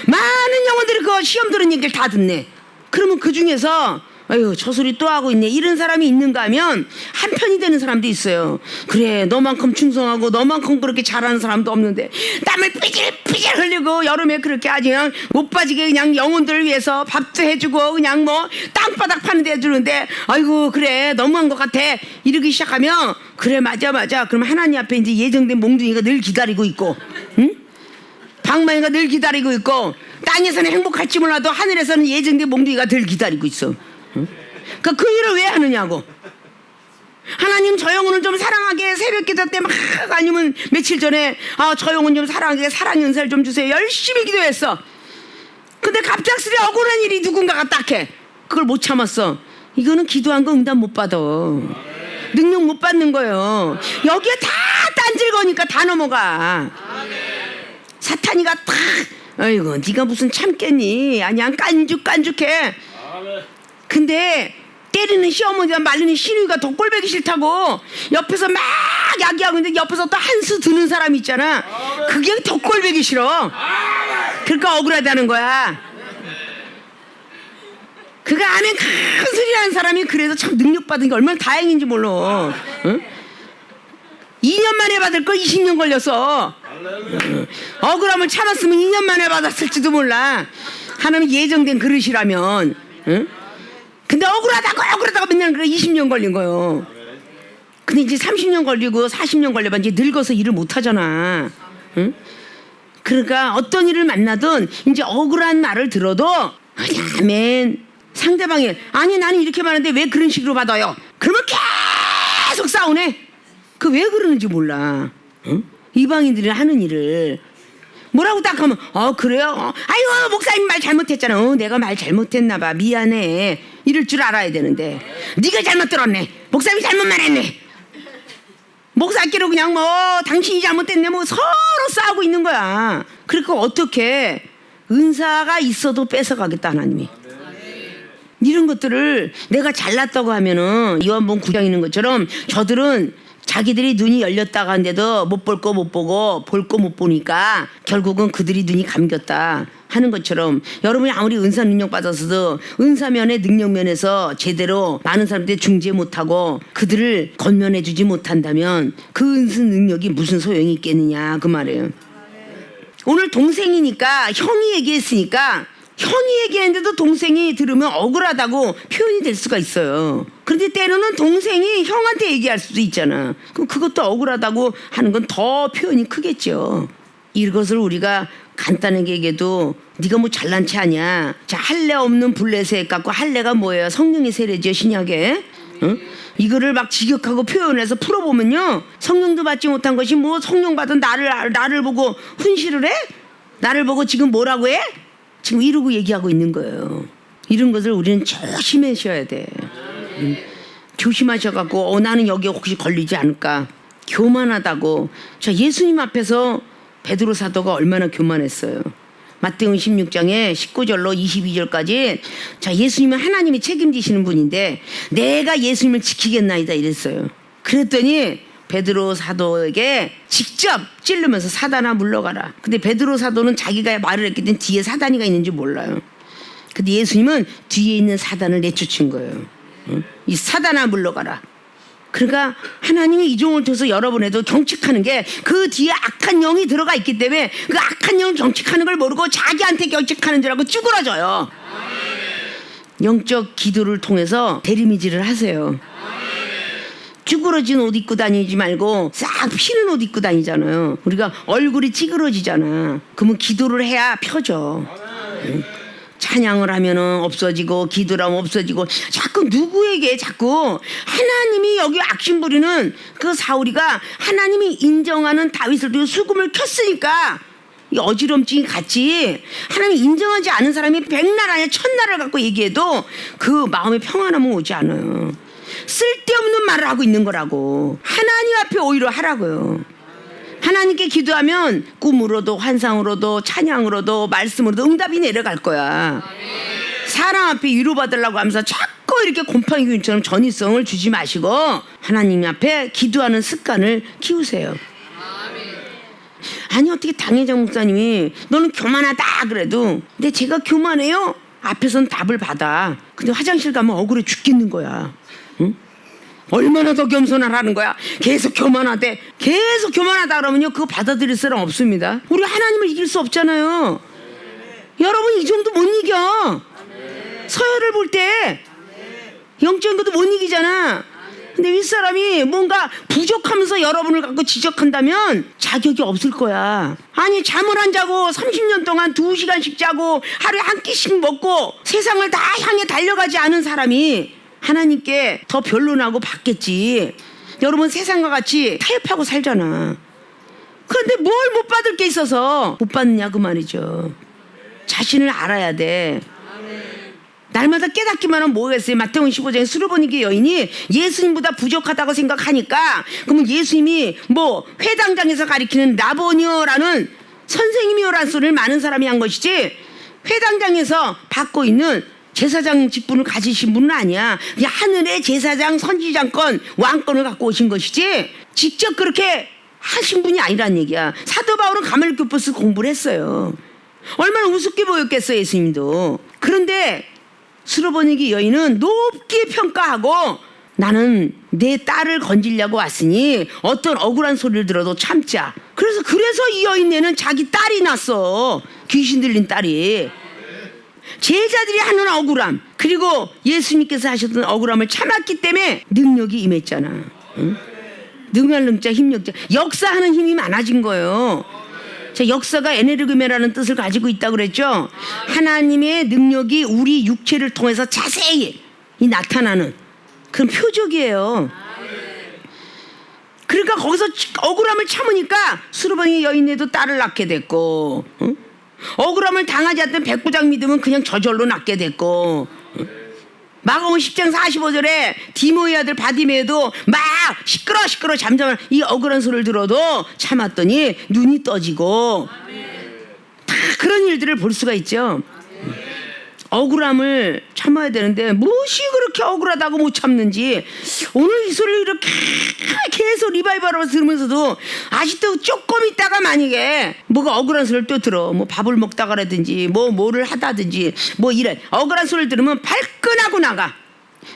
많은 영혼들이 그 시험 들은 얘기를 다 듣네. 그러면 그 중에서 아유 저 소리 또 하고 있네 이런 사람이 있는가 하면 한편이 되는 사람도 있어요. 그래 너만큼 충성하고 너만큼 그렇게 잘하는 사람도 없는데 땀을 삐질삐질 흘리고 여름에 그렇게 아주 그냥 못 빠지게 그냥 영혼들을 위해서 밥도 해주고 그냥 뭐 땅바닥 파는 데 해주는데 아이고 그래 너무한 것 같아 이러기 시작하면 그래 맞아 그럼 하나님 앞에 이제 예정된 몽둥이가 늘 기다리고 있고 응? 방망이가 늘 기다리고 있고 땅에서는 행복할지 몰라도 하늘에서는 예정된 몽둥이가 늘 기다리고 있어. 그러니까 그 일을 왜 하느냐고. 하나님 저 영혼을 좀 사랑하게 새벽 기도 때 막 아니면 며칠 전에 저 영혼 좀 사랑하게 사랑 연세를 좀 주세요 열심히 기도했어. 근데 갑작스레 억울한 일이 누군가가 딱해. 그걸 못 참았어. 이거는 기도한 거 응답 못 받아. 능력 못 받는 거예요. 여기에 다 딴질 거니까 다 넘어가. 사탄이가 탁 아이고 네가 무슨 참겠니. 아니야 깐죽해. 근데 때리는 시어머니가 말리는 시누이가 더 꼴보기 싫다고 옆에서 막 야기하고 있는데 옆에서 또 한 수 드는 사람 있잖아. 그게 더 꼴보기 싫어. 그러니까 억울하다는 거야. 그거 안에 큰 소리 하는 사람이 그래도 참 능력받은 게 얼마나 다행인지 몰라. 응? 2년 만에 받을 거 20년 걸렸어. 억울함을 참았으면 2년 만에 받았을지도 몰라. 하나님 예정된 그릇이라면. 응? 근데 억울하다고 맨날 그래 20년 걸린 거요. 근데 이제 30년 걸리고 40년 걸려봐 이제 늙어서 일을 못 하잖아. 응? 그러니까 어떤 일을 만나든 이제 억울한 말을 들어도 아멘. 상대방이 아니 나는 이렇게 말하는데 왜 그런 식으로 받아요? 그러면 계속 싸우네. 그 왜 그러는지 몰라. 응? 이방인들이 하는 일을 뭐라고 딱 하면 그래요? 아이고 목사님 말 잘못했잖아. 내가 말 잘못했나 봐. 미안해. 이럴 줄 알아야 되는데 네가 잘못 들었네. 목사님이 잘못 말했네. 목사끼리 그냥 당신이 잘못됐네 서로 싸우고 있는 거야. 그러니까 어떻게 은사가 있어도 뺏어가겠다 하나님이. 이런 것들을 내가 잘났다고 하면은 요한복음 9장 있는 것처럼 저들은 자기들이 눈이 열렸다가 한데도 못 볼 거 못 보고 볼 거 못 보니까 결국은 그들이 눈이 감겼다 하는 것처럼 여러분이 아무리 은사 능력 받아서도 은사면의 능력면에서 제대로 많은 사람들이 중재 못하고 그들을 건면해 주지 못한다면 그 은사 능력이 무슨 소용이 있겠느냐 그 말이에요. 오늘 동생이니까 형이 얘기했으니까 형이 얘기했는데도 동생이 들으면 억울하다고 표현이 될 수가 있어요. 그런데 때로는 동생이 형한테 얘기할 수도 있잖아. 그럼 그것도 억울하다고 하는 건 더 표현이 크겠죠. 이것을 우리가 간단하게 얘기해도 네가 뭐 잘난 체 아니야. 자, 할례 없는 블레셋 갖고 할례가 뭐예요? 성령의 세례죠 신약에. 응? 이거를 막 직역하고 표현해서 풀어보면요 성령도 받지 못한 것이 뭐 성령 받은 나를 보고 훈시를 해? 나를 보고 지금 뭐라고 해? 지금 이러고 얘기하고 있는 거예요. 이런 것을 우리는 조심하셔야 돼. 조심하셔갖고 나는 여기 혹시 걸리지 않을까. 교만하다고. 자, 예수님 앞에서 베드로 사도가 얼마나 교만했어요. 마태복음 16장에 19절로 22절까지 자, 예수님은 하나님이 책임지시는 분인데 내가 예수님을 지키겠나이다 이랬어요. 그랬더니 베드로 사도에게 직접 찌르면서 사단아 물러가라. 근데 베드로 사도는 자기가 말을 했기 때문에 뒤에 사단이가 있는지 몰라요. 근데 예수님은 뒤에 있는 사단을 내쫓은 거예요. 응? 이 사단아 물러가라. 그러니까 하나님이 이종을 통해서 여러분에도 경직하는 게 그 뒤에 악한 영이 들어가 있기 때문에 그 악한 영을 경직하는 걸 모르고 자기한테 경직하는 줄 알고 쭈그러져요. 영적 기도를 통해서 대리미질을 하세요. 쭈그러진 옷 입고 다니지 말고 싹 피는 옷 입고 다니잖아요. 우리가 얼굴이 찌그러지잖아. 그러면 기도를 해야 펴져. 찬양을 하면은 없어지고 기도를 하면 없어지고 자꾸 누구에게 자꾸 하나님이 여기 악심 부리는 그 사울이가 하나님이 인정하는 다윗을 두고 수금을 켰으니까 이 어지럼증이 같이 하나님이 인정하지 않은 사람이 백날 아니라 천날을 갖고 얘기해도 그 마음에 평안함은 오지 않아요. 쓸데없는 말을 하고 있는 거라고. 하나님 앞에 오히려 하라고요. 하나님께 기도하면 꿈으로도 환상으로도 찬양으로도 말씀으로도 응답이 내려갈 거야. 사람 앞에 위로받으려고 하면서 자꾸 이렇게 곰팡이 균처럼 전이성을 주지 마시고 하나님 앞에 기도하는 습관을 키우세요. 아니 어떻게 당회장 목사님이 너는 교만하다 그래도 근데 제가 교만해요? 앞에서는 답을 받아. 근데 화장실 가면 억울해 죽겠는 거야. 응? 얼마나 더 겸손하라는 거야. 계속 교만하대. 계속 교만하다 그러면요 그거 받아들일 사람 없습니다. 우리 하나님을 이길 수 없잖아요. 여러분 이 정도 못 이겨. 서열을 볼 때 영적인 것도 못 이기잖아. 근데 윗사람이 뭔가 부족하면서 여러분을 갖고 지적한다면 자격이 없을 거야. 아니 잠을 안 자고 30년 동안 2시간씩 자고 하루에 한 끼씩 먹고 세상을 다 향해 달려가지 않은 사람이 하나님께 더 변론하고 받겠지. 여러분 세상과 같이 타협하고 살잖아. 그런데 뭘 못 받을 게 있어서 못 받느냐 그 말이죠. 자신을 알아야 돼. 날마다 깨닫기만 하면 뭐겠어요. 마태복음 15장에 수르보니게 여인이 예수님보다 부족하다고 생각하니까 그러면 예수님이 뭐 회당장에서 가리키는 라보니어라는 선생님이요라는 소리를 많은 사람이 한 것이지 회당장에서 받고 있는 제사장 직분을 가지신 분은 아니야. 그냥 하늘의 제사장 선지장권 왕권을 갖고 오신 것이지 직접 그렇게 하신 분이 아니란 얘기야. 사도 바울은 가말리오포스 공부를 했어요. 얼마나 우습게 보였겠어 예수님도. 그런데 수르보니게 여인은 높게 평가하고 나는 내 딸을 건지려고 왔으니 어떤 억울한 소리를 들어도 참자. 그래서 이 여인네는 자기 딸이 났어. 귀신 들린 딸이. 제자들이 하는 억울함, 그리고 예수님께서 하셨던 억울함을 참았기 때문에 능력이 임했잖아. 응? 능할 능자 힘력자, 역사하는 힘이 많아진 거예요. 자, 역사가 에네르그메라는 뜻을 가지고 있다고 그랬죠. 하나님의 능력이 우리 육체를 통해서 자세히 나타나는 그런 표적이에요. 그러니까 거기서 억울함을 참으니까 수르바니 여인네도 딸을 낳게 됐고, 응? 억울함을 당하지 않던 백부장 믿으면 그냥 저절로 낳게 됐고, 응? 마가복음 10장 45절에 디모의 아들 바디메도 막 시끄러 잠잠한 이 억울한 소리를 들어도 참았더니 눈이 떠지고, 다 그런 일들을 볼 수가 있죠. 억울함을 참아야 되는데 무엇이 그렇게 억울하다고 못 참는지, 오늘 이 소리를 이렇게 계속 리바이벌로 들으면서도 아직도 조금 있다가 만약에 뭐가 억울한 소리를 또 들어, 뭐 밥을 먹다가라든지 뭐를 하다든지 뭐 이래 억울한 소리를 들으면 발끈하고 나가.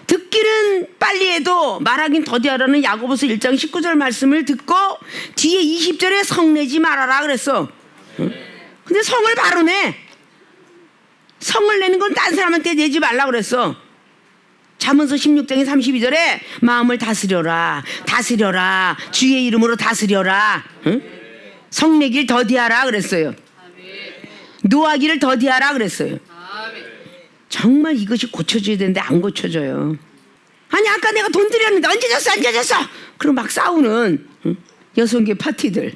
듣기는 빨리 해도 말하긴 더디하라는 야고보서 1장 19절 말씀을 듣고 뒤에 20절에 성내지 말아라 그랬어. 근데 성을 바로 내. 성을 내는 건 딴 사람한테 내지 말라 그랬어. 잠언서 16장의 32절에 마음을 다스려라 주의 이름으로 다스려라. 응? 성내기를 더디하라 그랬어요. 노하기를 더디하라 그랬어요. 정말 이것이 고쳐져야 되는데 안 고쳐져요. 아니 아까 내가 돈 드렸는데 언제 줬어 그럼 막 싸우는, 응? 여성계 파티들.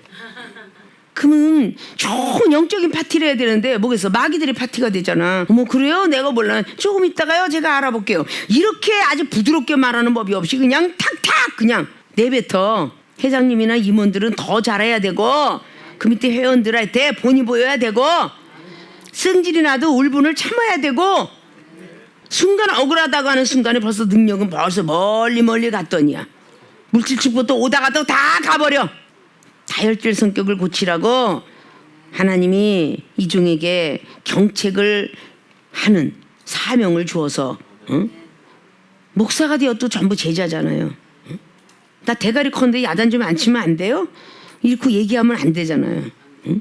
그러면 좋은 영적인 파티를 해야 되는데 뭐겠어, 마귀들의 파티가 되잖아. 어머 그래요? 내가 몰라. 조금 있다가요 제가 알아볼게요. 이렇게 아주 부드럽게 말하는 법이 없이 그냥 탁탁 그냥 내뱉어. 회장님이나 임원들은 더 잘해야 되고, 그 밑에 회원들한테 본이 보여야 되고, 승질이 나도 울분을 참아야 되고, 순간 억울하다고 하는 순간에 벌써 능력은 벌써 멀리 갔더니야. 물질축부터 오다가 또 다 가버려. 다혈질 성격을 고치라고 하나님이 이종에게 경책을 하는 사명을 주어서, 응? 목사가 되어도 전부 제자잖아요. 응? 나 대가리 컸는데 야단 좀 안 치면 안 돼요? 이렇게 얘기하면 안 되잖아요. 응?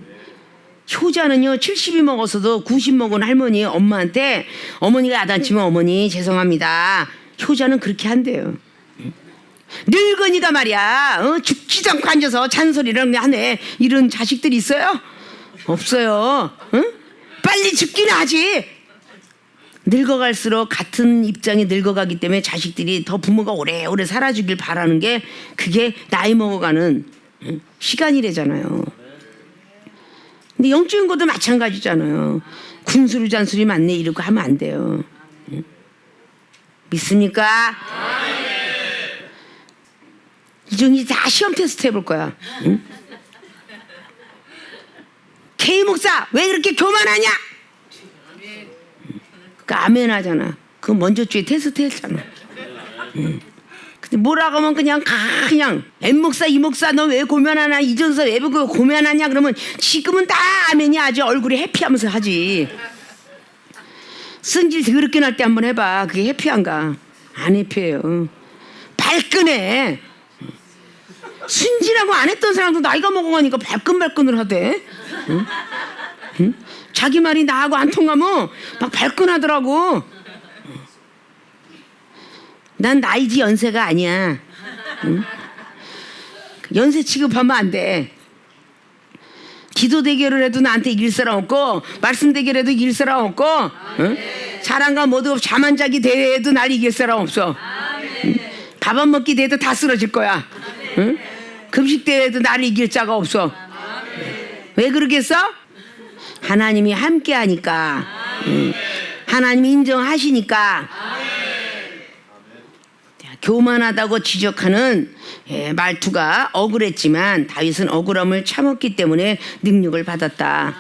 효자는요 70이 먹었어도 90 먹은 할머니 엄마한테 어머니가 야단 치면 어머니 죄송합니다. 효자는 그렇게 한대요. 늙은이다 말이야. 죽지도 않고 앉아서 잔소리를 하네. 이런 자식들이 있어요? 없어요. 응? 빨리 죽기는 하지. 늙어갈수록 같은 입장이 늙어가기 때문에 자식들이 더 부모가 오래오래 살아주길 바라는 게, 그게 나이 먹어가는 시간이래잖아요. 근데 영적인 것도 마찬가지잖아요. 군수로 잔소리 맞네 이러고 하면 안 돼요. 응? 믿습니까? 이종이 다 시험 테스트 해볼 거야. 응? K 목사 왜 그렇게 교만하냐? 그러니까 아멘 하잖아. 그거 먼저 주에 테스트 했잖아. 응. 근데 뭐라고 하면 그냥 M 목사 이 목사 너 왜 고면하냐, 이전사 왜 고면하냐 그러면 지금은 다 아멘이 아주 얼굴이 해피하면서 하지. 승질 더럽게 날 때 한번 해봐. 그게 해피한가? 안 해피해요. 발끈해. 순진하고 안 했던 사람도 나이가 먹어가니까 발끈발끈을 하대. 응? 응? 자기 말이 나하고 안 통하면 막 발끈하더라고. 난 나이지 연세가 아니야. 응? 연세 취급하면 안 돼. 기도 대결을 해도 나한테 이길 사람 없고, 말씀 대결해도 이길 사람 없고, 응? 사람과 모두 잠 자기 대회에도 날 이길 사람 없어. 응? 밥 안 먹기 대회도 다 쓰러질 거야. 응? 금식 대회에도 나를 이길 자가 없어. 왜 그러겠어? 하나님이 함께 하니까. 하나님이 인정하시니까. 교만하다고 지적하는 말투가 억울했지만 다윗은 억울함을 참았기 때문에 능력을 받았다.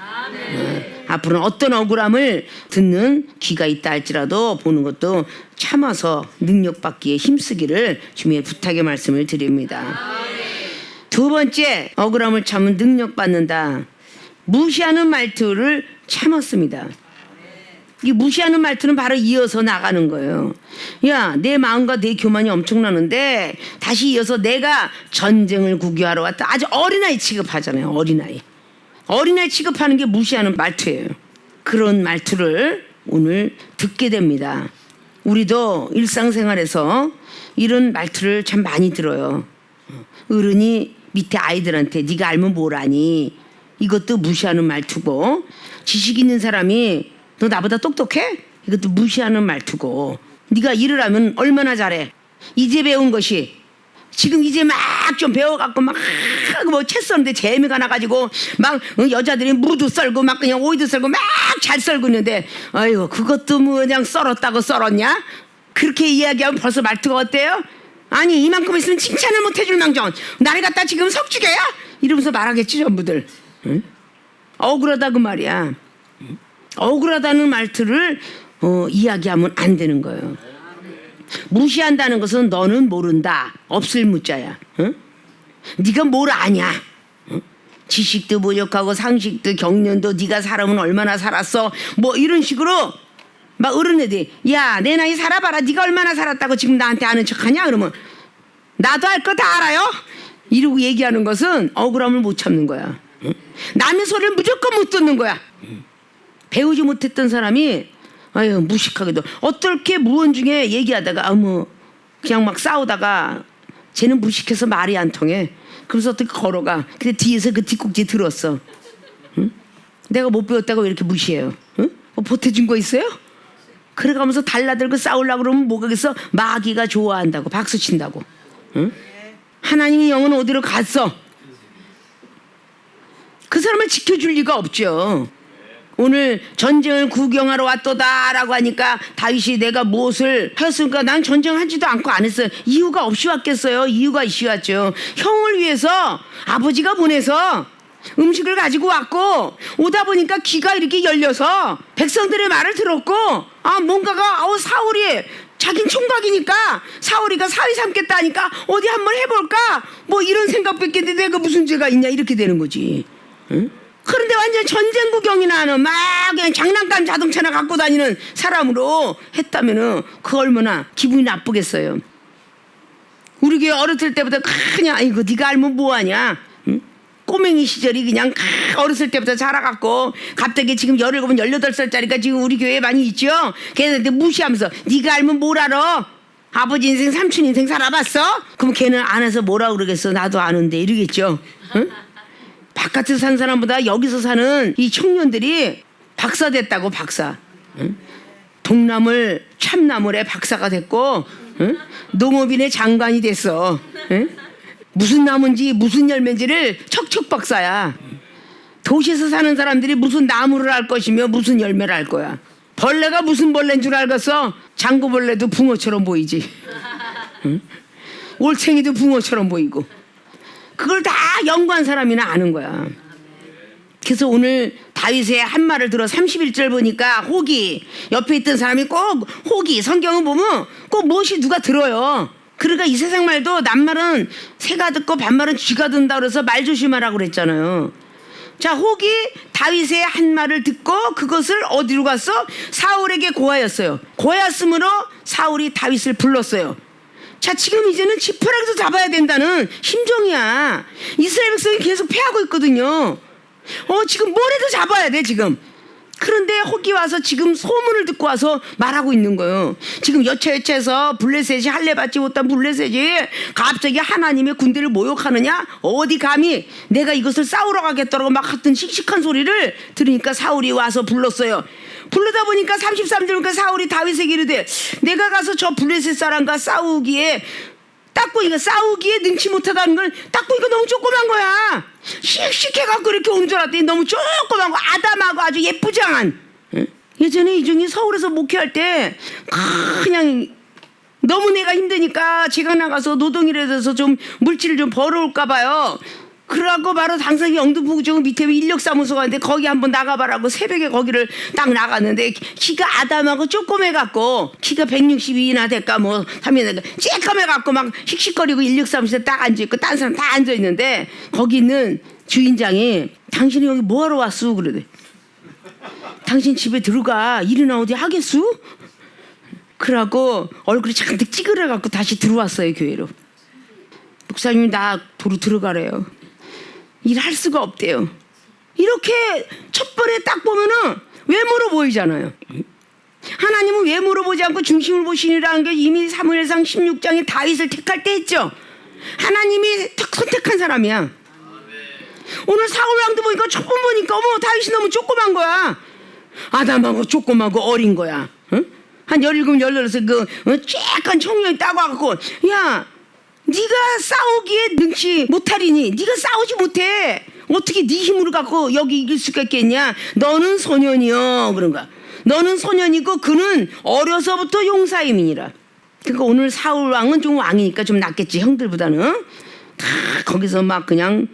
앞으로는 어떤 억울함을 듣는 귀가 있다 할지라도 보는 것도 참아서 능력받기에 힘쓰기를 주님의 부탁의 말씀을 드립니다. 두 번째, 억울함을 참은 능력받는다. 무시하는 말투를 참았습니다. 이 무시하는 말투는 바로 이어서 나가는 거예요. 야, 내 마음과 내 교만이 엄청나는데 다시 이어서 내가 전쟁을 구경하러 왔다. 아주 어린아이 취급하잖아요. 어린아이 취급하는 게 무시하는 말투예요. 그런 말투를 오늘 듣게 됩니다. 우리도 일상생활에서 이런 말투를 참 많이 들어요. 어른이 밑에 아이들한테 네가 알면 뭘 아니, 이것도 무시하는 말투고, 지식 있는 사람이 너 나보다 똑똑해? 이것도 무시하는 말투고, 네가 일을 하면 얼마나 잘해? 이제 배운 것이 지금 이제 막 좀 배워갖고 막 뭐 채 써는데 재미가 나가지고 막 여자들이 무도 썰고 막 그냥 오이도 썰고 막 잘 썰고 있는데, 아이고 그것도 뭐 그냥 썰었다고 썰었냐? 그렇게 이야기하면 벌써 말투가 어때요? 아니 이만큼 있으면 칭찬을 못 해줄 망정 나를 갖다 지금 석죽여야? 이러면서 말하겠지 전부들. 응? 억울하다 그 말이야. 억울하다는 말투를 이야기하면 안 되는 거예요. 무시한다는 것은 너는 모른다, 없을 무자야. 응? 네가 뭘 아냐? 응? 지식도 부족하고 상식도 경륜도, 네가 사람은 얼마나 살았어, 뭐 이런 식으로 막 어른애들이 야 내 나이 살아봐라, 네가 얼마나 살았다고 지금 나한테 아는 척하냐? 그러면 나도 알 거 다 알아요? 이러고 얘기하는 것은 억울함을 못 참는 거야. 응? 남의 소리를 무조건 못 듣는 거야. 배우지 못했던 사람이 아유 무식하게도 어떻게 무언 중에 얘기하다가 뭐 그냥 막 싸우다가 쟤는 무식해서 말이 안 통해. 그래서 어떻게 걸어가. 근데 뒤에서 그 뒷꼭지 들었어. 응? 내가 못 배웠다고 이렇게 무시해요. 응? 보태준 거 있어요? 그래가면서 달라들고 싸우려고 그러면 뭐겠어? 마귀가 좋아한다고 박수 친다고. 응? 하나님의 영은 어디로 갔어? 그 사람을 지켜줄 리가 없죠. 오늘 전쟁을 구경하러 왔도다라고 하니까 다윗이 내가 무엇을 하였습니까? 난 전쟁하지도 않고 안 했어요. 이유가 없이 왔겠어요. 이유가 있이 왔죠. 형을 위해서 아버지가 보내서 음식을 가지고 왔고, 오다 보니까 귀가 이렇게 열려서 백성들의 말을 들었고, 뭔가가 사울이 자긴 총각이니까 사울이가 사위 삼겠다 하니까 어디 한번 해볼까? 뭐 이런 생각밖에 했는데 내가 무슨 죄가 있냐, 이렇게 되는 거지. 응? 그런데 완전 전쟁 구경이나 하는 막 그냥 장난감 자동차나 갖고 다니는 사람으로 했다면은 그 얼마나 기분이 나쁘겠어요. 우리 교회 어렸을 때부터 그냥 이거 네가 알면 뭐하냐? 응? 꼬맹이 시절이 그냥 어렸을 때부터 자라갖고 갑자기 지금 17, 18살짜리가 지금 우리 교회에 많이 있죠. 걔네한테 무시하면서 네가 알면 뭘 알아? 아버지 인생 삼촌 인생 살아봤어? 그럼 걔는 안 해서 뭐라 그러겠어? 나도 아는데 이러겠죠. 응? 바깥에서 산 사람보다 여기서 사는 이 청년들이 박사 됐다고. 박사. 응? 동나물 참나물의 박사가 됐고, 응? 농업인의 장관이 됐어. 응? 무슨 나무인지 무슨 열매인지를 척척 박사야. 도시에서 사는 사람들이 무슨 나무를 알 것이며 무슨 열매를 알 거야. 벌레가 무슨 벌레인 줄 알겠어? 장구벌레도 붕어처럼 보이지. 응? 올챙이도 붕어처럼 보이고. 그걸 다 연구한 사람이나 아는 거야. 그래서 오늘 다윗의 한 말을 들어 31절 보니까 호기, 옆에 있던 사람이 꼭 호기, 성경을 보면 꼭 무엇이 누가 들어요. 그러니까 이 세상 말도 낱말은 새가 듣고 반말은 쥐가 든다 그래서 말 조심하라고 그랬잖아요. 자, 호기 다윗의 한 말을 듣고 그것을 어디로 갔어? 사울에게 고하였어요. 고하였으므로 사울이 다윗을 불렀어요. 자, 지금 이제는 지푸라기도 잡아야 된다는 심정이야. 이스라엘 백성이 계속 패하고 있거든요. 지금 뭐라도 잡아야 돼 지금. 그런데 호기 와서 지금 소문을 듣고 와서 말하고 있는 거예요. 지금 여차여차해서 블레셋이 할례 받지 못한 블레셋이 갑자기 하나님의 군대를 모욕하느냐? 어디 감히 내가 이것을 싸우러 가겠다고 막 하던 씩씩한 소리를 들으니까 사울이 와서 불렀어요. 부르다 보니까 33절 보니까 사울이 다윗에게 이르되 내가 가서 저 블레셋 사람과 싸우기에 딱 보니까 싸우기에 능치 못하다는 걸 딱 보니까 너무 조그만 거야. 씩씩해갖고 이렇게 오는 줄 알았더니 너무 조그만 거, 아담하고 아주 예쁘장한. 응? 예전에 이중이 서울에서 목회할 때 그냥 너무 내가 힘드니까 제가 나가서 노동일에 대해서 좀 물질을 좀 벌어올까 봐요. 그러고 바로 당석이 영등포구청 밑에 인력사무소 가는데 거기 한번 나가봐라고 새벽에 거기를 딱 나갔는데 키가 아담하고 조그매갖고 키가 162나 될까 뭐 하면 쬐까매갖고 막 씩씩거리고 인력사무소에 딱 앉아있고 딴 사람 다 앉아있는데 거기 있는 주인장이 당신이 여기 뭐하러 왔어? 그러대. 당신 집에 들어가. 일이나 어디 하겠수? 그러고 얼굴이 잔뜩 찌그러갖고 다시 들어왔어요, 교회로. 목사님이 나 도로 들어가래요. 일할 수가 없대요. 이렇게 첫 번에 딱 보면은 외모로 보이잖아요. 하나님은 외모로 보지 않고 중심을 보시니라는 게 이미 사무엘상 16장에 다윗을 택할 때 했죠. 하나님이 선택한 사람이야. 오늘 사울왕도 보니까 첫 번 보니까 어머 다윗이 너무 조그만 거야. 아담하고 조그마고 어린 거야. 응? 한 17, 18살 쬐깐 청년이 딱 와갖고 야 네가 싸우기에 능치 못하리니 네가 싸우지 못해. 어떻게 네 힘으로 갖고 여기 이길 수가 있겠냐. 너는 소년이여. 그런 거야. 너는 소년이고 그는 어려서부터 용사임이니라. 그러니까 오늘 사울왕은 좀 왕이니까 좀 낫겠지 형들보다는. 다 거기서 막 그냥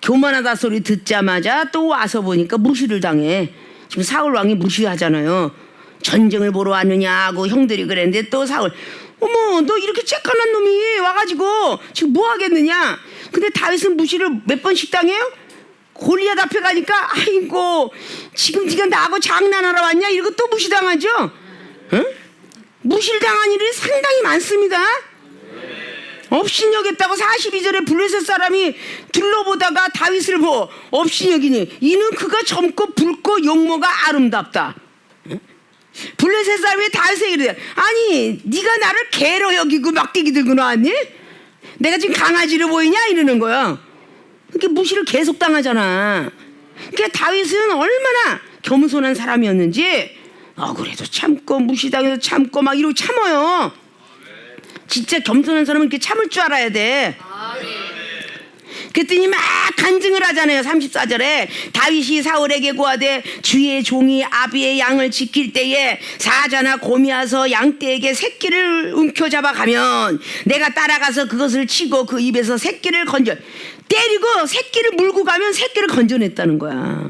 교만하다 소리 듣자마자 또 와서 보니까 무시를 당해. 지금 사울왕이 무시하잖아요. 전쟁을 보러 왔느냐 하고 형들이 그랬는데 또 사울 어머 너 이렇게 쬐깐한 놈이 와가지고 지금 뭐 하겠느냐. 근데 다윗은 무시를 몇 번씩 당해요? 골리앗 앞에 가니까 아이고 지금 네가 나하고 장난하러 왔냐 이러고 또 무시당하죠. 응? 무시를 당한 일이 상당히 많습니다. 업신여겼다고 42절에 블레셋 사람이 둘러보다가 다윗을 보고 업신여기니 이는 그가 젊고 붉고 용모가 아름답다. 블레셋 사람이 다윗에게 이르되 아니 네가 나를 개로 여기고 막대기 들고 나왔니? 내가 지금 강아지로 보이냐 이러는 거야. 그렇게 무시를 계속 당하잖아. 그러니까 다윗은 얼마나 겸손한 사람이었는지 그래도 참고 무시당해서 참고 막 이러고 참아요. 진짜 겸손한 사람은 이렇게 참을 줄 알아야 돼. 그랬더니 막 간증을 하잖아요. 34절에 다윗이 사울에게 고하되 주의 종이 아비의 양을 지킬 때에 사자나 곰이 와서 양떼에게 새끼를 움켜잡아 가면 내가 따라가서 그것을 치고 그 입에서 새끼를 건져 때리고 새끼를 물고 가면 새끼를 건져냈다는 거야.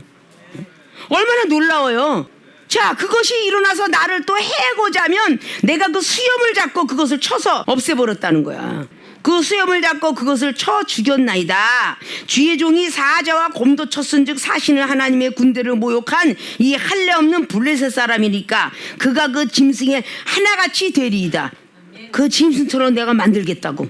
얼마나 놀라워요. 자, 그것이 일어나서 나를 또 해고자 하면 내가 그 수염을 잡고 그것을 쳐서 없애버렸다는 거야. 그 수염을 잡고 그것을 쳐 죽였나이다. 주의 종이 사자와 곰도 쳤은즉 사신은 하나님의 군대를 모욕한 이 할례 없는 블레셋 사람이니까 그가 그 짐승의 하나같이 되리이다. 그 짐승처럼 내가 만들겠다고.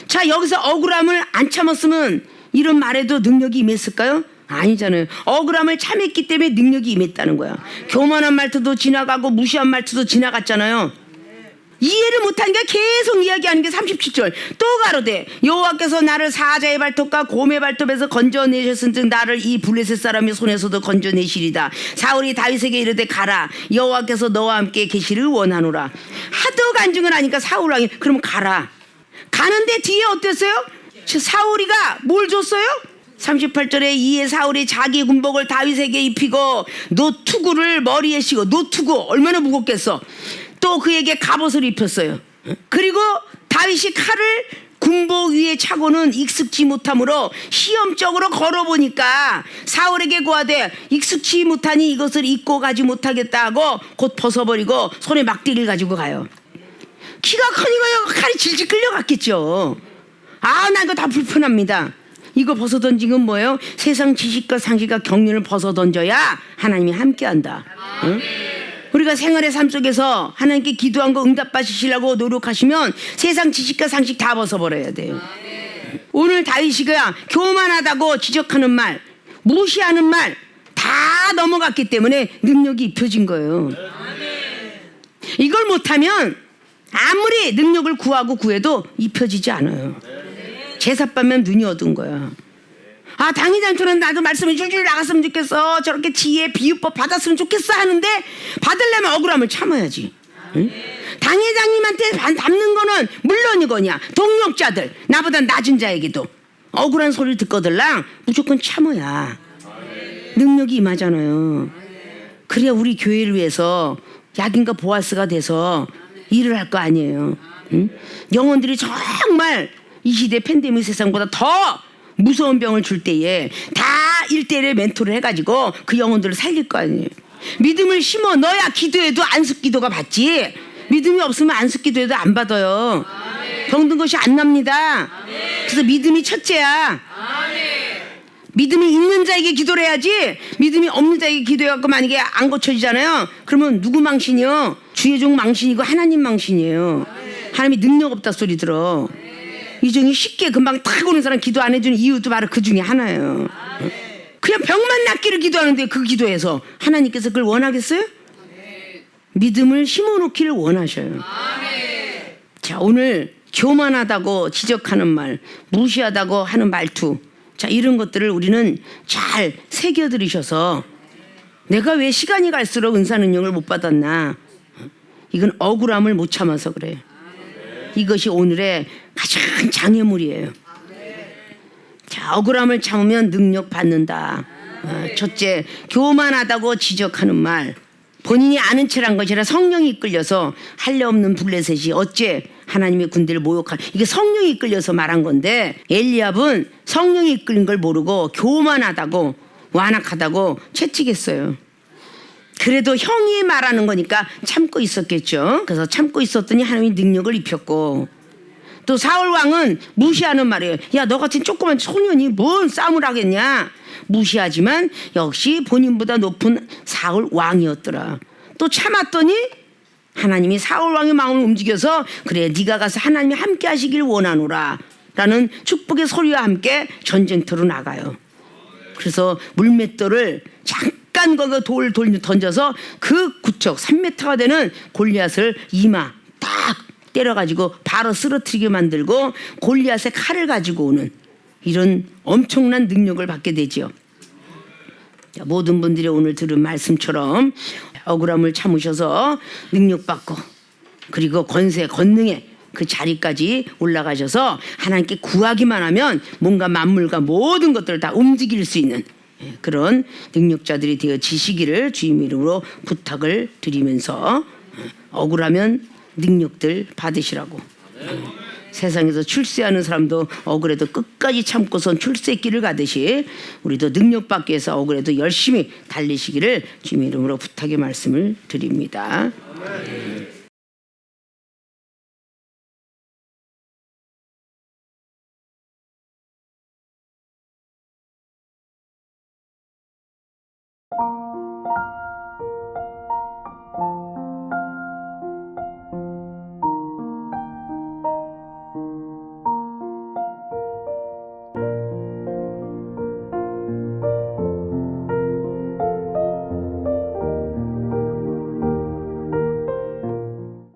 자, 여기서 억울함을 안 참았으면 이런 말에도 능력이 임했을까요? 아니잖아요. 억울함을 참았기 때문에 능력이 임했다는 거야. 교만한 말투도 지나가고 무시한 말투도 지나갔잖아요. 이해를 못한 게 계속 이야기하는 게 37절. 또 가로되 여호와께서 나를 사자의 발톱과 곰의 발톱에서 건져내셨은즉 나를 이 블레셋 사람의 손에서도 건져내시리다. 사울이 다윗에게 이르되 가라. 여호와께서 너와 함께 계시를 원하노라. 하도 간증을 하니까 사울왕이 그럼 가라. 가는데 뒤에 어땠어요? 사울이가 뭘 줬어요? 38절에 이에 사울이 자기 군복을 다윗에게 입히고 노투구를 머리에 씌고, 노투구 얼마나 무겁겠어. 또 그에게 갑옷을 입혔어요. 그리고 다윗이 칼을 군복 위에 차고는 익숙지 못함으로 시험적으로 걸어보니까 사울에게 고하되 익숙지 못하니 이것을 입고 가지 못하겠다 하고 곧 벗어버리고 손에 막대기를 가지고 가요. 키가 크니까 칼이 질질 끌려갔겠죠. 나 이거 다 불편합니다. 이거 벗어 던진 건 뭐예요? 세상 지식과 상식과 경륜을 벗어 던져야 하나님이 함께한다. 응? 우리가 생활의 삶 속에서 하나님께 기도한 거 응답받으시려고 노력하시면 세상 지식과 상식 다 벗어버려야 돼요. 오늘 다윗이가 교만하다고 지적하는 말, 무시하는 말 다 넘어갔기 때문에 능력이 입혀진 거예요. 이걸 못하면 아무리 능력을 구하고 구해도 입혀지지 않아요. 제사밤면 눈이 어두운 거야. 당회장처럼 나도 말씀을 줄줄 나갔으면 좋겠어. 저렇게 지혜 비유법 받았으면 좋겠어 하는데 받으려면 억울함을 참아야지. 응? 당회장님한테 담는 거는 물론이거냐. 동력자들 나보다 낮은 자에게도 억울한 소리를 듣거들랑 무조건 참아야 능력이 임하잖아요. 그래야 우리 교회를 위해서 약인과 보아스가 돼서 일을 할 거 아니에요. 응? 영혼들이 정말 이 시대 팬데믹 세상보다 더 무서운 병을 줄 때에 다 1대1의 멘토를 해가지고 그 영혼들을 살릴 거 아니에요. 믿음을 심어 넣어야 기도해도 안습 기도가 받지. 믿음이 없으면 안습 기도해도 안 받아요. 병든 것이 안 납니다. 그래서 믿음이 첫째야. 믿음이 있는 자에게 기도를 해야지 믿음이 없는 자에게 기도해갖고 만약에 안 고쳐지잖아요. 그러면 누구 망신이요? 주의 종 망신이고 하나님 망신이에요. 하나님이 능력 없다 소리 들어. 이정이 쉽게 금방 탁 오는 사람 기도 안 해주는 이유도 바로 그 중에 하나예요. 그냥 병만 낫기를 기도하는데 그 기도에서 하나님께서 그걸 원하겠어요? 믿음을 심어놓기를 원하셔요. 자, 오늘 교만하다고 지적하는 말, 무시하다고 하는 말투, 자, 이런 것들을 우리는 잘 새겨들으셔서 내가 왜 시간이 갈수록 은사 능력을 못 받았나? 이건 억울함을 못 참아서 그래요. 이것이 오늘의 가장 장애물이에요. 자, 억울함을 참으면 능력 받는다. 첫째, 교만하다고 지적하는 말. 본인이 아는 체란 것이 아니라 성령이 이끌려서 할례 없는 블레셋이 어째 하나님의 군대를 모욕한, 이게 성령이 이끌려서 말한 건데 엘리압은 성령이 이끌린 걸 모르고 교만하다고 완악하다고 채찍했어요. 그래도 형이 말하는 거니까 참고 있었겠죠. 그래서 참고 있었더니 하나님이 능력을 입혔고, 또 사울 왕은 무시하는 말이에요. 야, 너 같은 조그만 소년이 뭔 싸움을 하겠냐. 무시하지만 역시 본인보다 높은 사울 왕이었더라. 또 참았더니 하나님이 사울 왕의 마음을 움직여서 그래, 네가 가서 하나님이 함께 하시길 원하노라 라는 축복의 소리와 함께 전쟁터로 나가요. 그래서 물맷돌을 잠깐 거기 돌 던져서 그 구척 3m가 되는 골리앗을 이마 딱 때려가지고 바로 쓰러뜨리게 만들고 골리앗의 칼을 가지고 오는 이런 엄청난 능력을 받게 되지요. 모든 분들이 오늘 들은 말씀처럼 억울함을 참으셔서 능력받고 그리고 권세 권능의 그 자리까지 올라가셔서 하나님께 구하기만 하면 뭔가 만물과 모든 것들을 다 움직일 수 있는 그런 능력자들이 되어지시기를 주님 이름으로 부탁을 드리면서 억울하면 능력들 받으시라고. 세상에서 출세하는 사람도 억울해도 끝까지 참고선 출세길을 가듯이 우리도 능력받기 위해서 억울해도 열심히 달리시기를 주님 이름으로 부탁의 말씀을 드립니다.